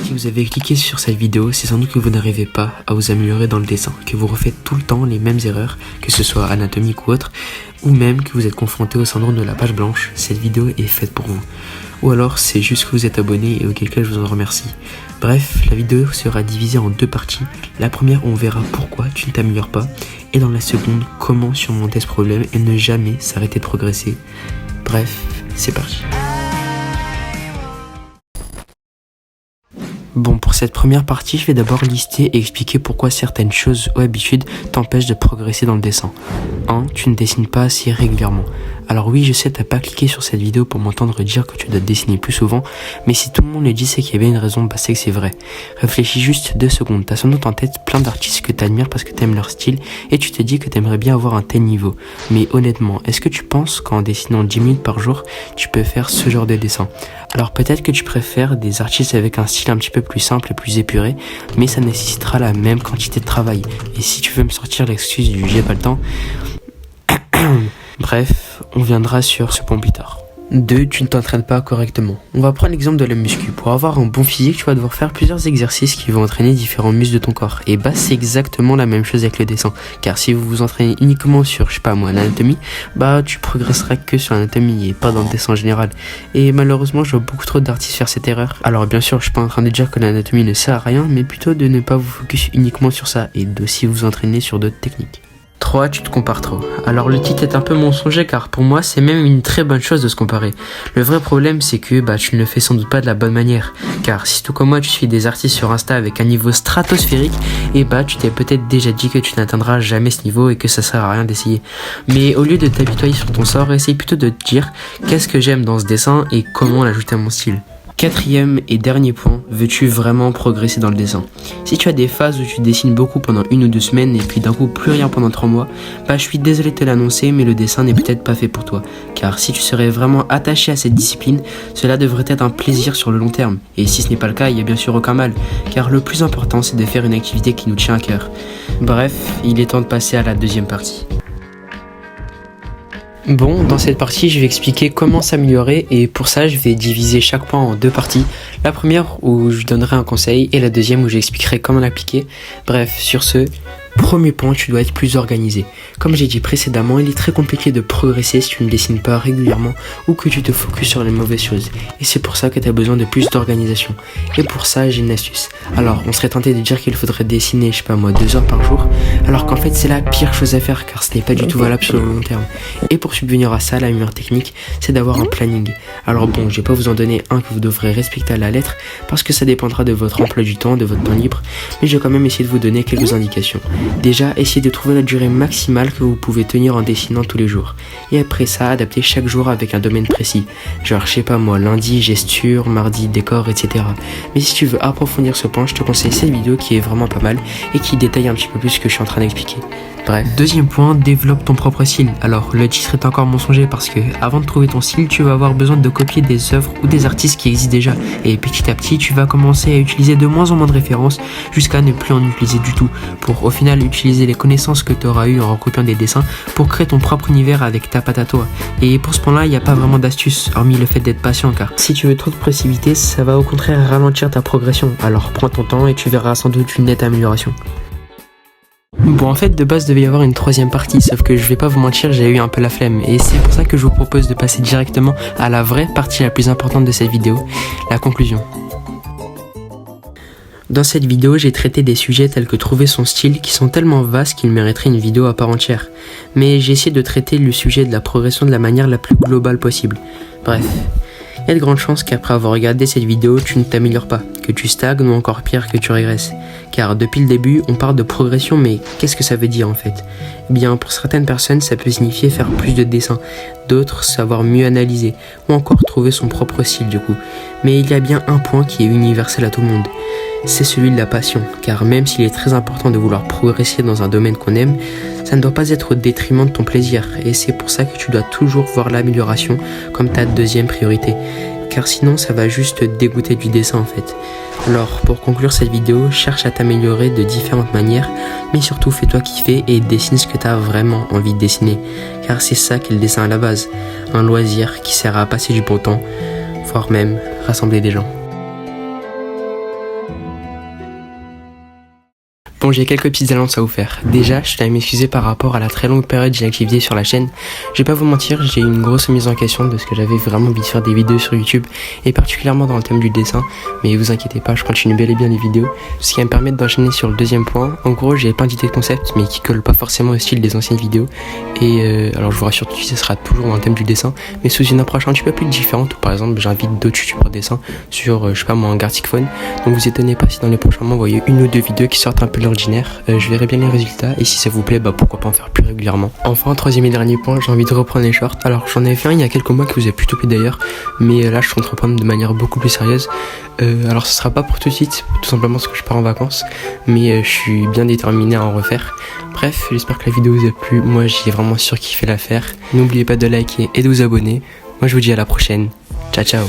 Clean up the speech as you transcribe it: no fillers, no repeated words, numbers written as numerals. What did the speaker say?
Si vous avez cliqué sur cette vidéo, c'est sans doute que vous n'arrivez pas à vous améliorer dans le dessin, que vous refaites tout le temps les mêmes erreurs, que ce soit anatomique ou autre, ou même que vous êtes confronté au syndrome de la page blanche. Cette vidéo est faite pour vous. Ou alors c'est juste que vous êtes abonné et auquel cas je vous en remercie. Bref, la vidéo sera divisée en deux parties. La première, on verra pourquoi tu ne t'améliores pas, et dans la seconde, comment surmonter ce problème et ne jamais s'arrêter de progresser. Bref, c'est parti. Bon, pour cette première partie, je vais d'abord lister et expliquer pourquoi certaines choses ou habitudes t'empêchent de progresser dans le dessin. 1. Tu ne dessines pas assez régulièrement. Alors oui, je sais, t'as pas cliqué sur cette vidéo pour m'entendre dire que tu dois dessiner plus souvent, mais si tout le monde le dit, c'est qu'il y avait une raison, c'est que c'est vrai. Réfléchis juste 2 secondes, t'as sans doute en tête plein d'artistes que t'admires parce que t'aimes leur style, et tu te dis que t'aimerais bien avoir un tel niveau. Mais honnêtement, est-ce que tu penses qu'en dessinant 10 minutes par jour, tu peux faire ce genre de dessin? Alors peut-être que tu préfères des artistes avec un style un petit peu plus simple et plus épuré, mais ça nécessitera la même quantité de travail. Et si tu veux me sortir l'excuse du j'ai pas le temps, bref, on viendra sur ce point plus tard. 2. Tu ne t'entraînes pas correctement. On va prendre l'exemple de la muscu. Pour avoir un bon physique, tu vas devoir faire plusieurs exercices qui vont entraîner différents muscles de ton corps. Et c'est exactement la même chose avec le dessin. Car si vous vous entraînez uniquement sur, l'anatomie, tu progresseras que sur l'anatomie et pas dans le dessin en général. Et malheureusement, je vois beaucoup trop d'artistes faire cette erreur. Alors bien sûr, je suis pas en train de dire que l'anatomie ne sert à rien, mais plutôt de ne pas vous focus uniquement sur ça et d'aussi vous entraîner sur d'autres techniques. 3. Tu te compares trop. Alors le titre est un peu mensonger car pour moi c'est même une très bonne chose de se comparer. Le vrai problème c'est que tu ne le fais sans doute pas de la bonne manière. Car si tout comme moi tu suis des artistes sur Insta avec un niveau stratosphérique, tu t'es peut-être déjà dit que tu n'atteindras jamais ce niveau et que ça sert à rien d'essayer. Mais au lieu de t'apitoyer sur ton sort, essaye plutôt de te dire qu'est-ce que j'aime dans ce dessin et comment l'ajouter à mon style. 4e et dernier point, veux-tu vraiment progresser dans le dessin? Si tu as des phases où tu dessines beaucoup pendant 1 ou 2 semaines et puis d'un coup plus rien pendant 3 mois, je suis désolé de te l'annoncer, mais le dessin n'est peut-être pas fait pour toi. Car si tu serais vraiment attaché à cette discipline, cela devrait être un plaisir sur le long terme. Et si ce n'est pas le cas, il n'y a bien sûr aucun mal, car le plus important c'est de faire une activité qui nous tient à cœur. Bref, il est temps de passer à la deuxième partie. Bon, dans cette partie, je vais expliquer comment s'améliorer et pour ça, je vais diviser chaque point en 2 parties. La première où je donnerai un conseil et la deuxième où j'expliquerai comment l'appliquer. Bref, sur ce, premier point, tu dois être plus organisé. Comme j'ai dit précédemment, il est très compliqué de progresser si tu ne dessines pas régulièrement ou que tu te focuses sur les mauvaises choses. Et c'est pour ça que tu as besoin de plus d'organisation. Et pour ça, j'ai une astuce. Alors, on serait tenté de dire qu'il faudrait dessiner, 2 heures par jour, alors qu'en fait, c'est la pire chose à faire car ce n'est pas du tout valable sur le long terme. Et pour subvenir à ça, la meilleure technique, c'est d'avoir un planning. Alors bon, je vais pas vous en donner un que vous devrez respecter à la lettre parce que ça dépendra de votre emploi du temps, de votre temps libre, mais je vais quand même essayer de vous donner quelques indications. Déjà, essayez de trouver la durée maximale que vous pouvez tenir en dessinant tous les jours. Et après ça, adaptez chaque jour avec un domaine précis. Genre, lundi, gesture, mardi, décor, etc. Mais si tu veux approfondir ce point, je te conseille cette vidéo qui est vraiment pas mal et qui détaille un petit peu plus ce que je suis en train d'expliquer. Bref. Deuxième point, développe ton propre style. Alors, le titre est encore mensonger parce que avant de trouver ton style, tu vas avoir besoin de copier des œuvres ou des artistes qui existent déjà. Et petit à petit, tu vas commencer à utiliser de moins en moins de références jusqu'à ne plus en utiliser du tout. Pour au final utiliser les connaissances que tu auras eues en recopiant des dessins pour créer ton propre univers avec ta patte à toi. Et pour ce point-là, il n'y a pas vraiment d'astuce, hormis le fait d'être patient, car si tu veux trop te précipiter, ça va au contraire ralentir ta progression. Alors prends ton temps et tu verras sans doute une nette amélioration. Bon, en fait, de base, devait y avoir une 3e partie, sauf que je vais pas vous mentir, j'ai eu un peu la flemme. Et c'est pour ça que je vous propose de passer directement à la vraie partie la plus importante de cette vidéo, la conclusion. Dans cette vidéo, j'ai traité des sujets tels que trouver son style qui sont tellement vastes qu'ils mériteraient une vidéo à part entière. Mais j'ai essayé de traiter le sujet de la progression de la manière la plus globale possible. Bref, il y a de grandes chances qu'après avoir regardé cette vidéo, tu ne t'améliores pas, que tu stagnes ou encore pire que tu régresses. Car depuis le début, on parle de progression, mais qu'est-ce que ça veut dire en fait? Eh bien, pour certaines personnes, ça peut signifier faire plus de dessins, d'autres savoir mieux analyser, ou encore trouver son propre style du coup. Mais il y a bien un point qui est universel à tout le monde. C'est celui de la passion, car même s'il est très important de vouloir progresser dans un domaine qu'on aime, ça ne doit pas être au détriment de ton plaisir, et c'est pour ça que tu dois toujours voir l'amélioration comme ta 2e priorité, car sinon ça va juste te dégoûter du dessin en fait. Alors pour conclure cette vidéo, cherche à t'améliorer de différentes manières, mais surtout fais-toi kiffer et dessine ce que tu as vraiment envie de dessiner, car c'est ça qu'est le dessin à la base, un loisir qui sert à passer du bon temps, voire même rassembler des gens. Bon, j'ai quelques petites annonces à vous faire. Déjà, je tiens à m'excuser par rapport à la très longue période d'inactivité sur la chaîne. Je vais pas vous mentir, j'ai eu une grosse mise en question de ce que j'avais vraiment envie de faire des vidéos sur YouTube, et particulièrement dans le thème du dessin. Mais vous inquiétez pas, je continue bel et bien les vidéos, ce qui va me permettre d'enchaîner sur le deuxième point. En gros, j'ai plein d'idées de concepts, mais qui collent pas forcément au style des anciennes vidéos. Et alors je vous rassure tout de suite, ce sera toujours dans le thème du dessin, mais sous une approche un petit peu plus différente, où par exemple j'invite d'autres youtubeurs dessin sur, je sais pas moi, un Gartic Phone. Donc vous étonnez pas si dans les prochains mois vous voyez une ou deux vidéos qui sortent un peu de l'ordinaire. Je verrai bien les résultats, et si ça vous plaît, bah pourquoi pas en faire plus régulièrement. Enfin, troisième et dernier point, j'ai envie de reprendre les shorts. Alors j'en avais fait un il y a quelques mois qui vous a plutôt plu d'ailleurs, mais là je compte reprendre de manière beaucoup plus sérieuse. Alors ce sera pas pour tout de suite, tout simplement parce que je pars en vacances, mais je suis bien déterminé à en refaire. Bref, j'espère que la vidéo vous a plu, moi j'ai vraiment surkiffé la faire. N'oubliez pas de liker et de vous abonner. Moi je vous dis à la prochaine, ciao ciao.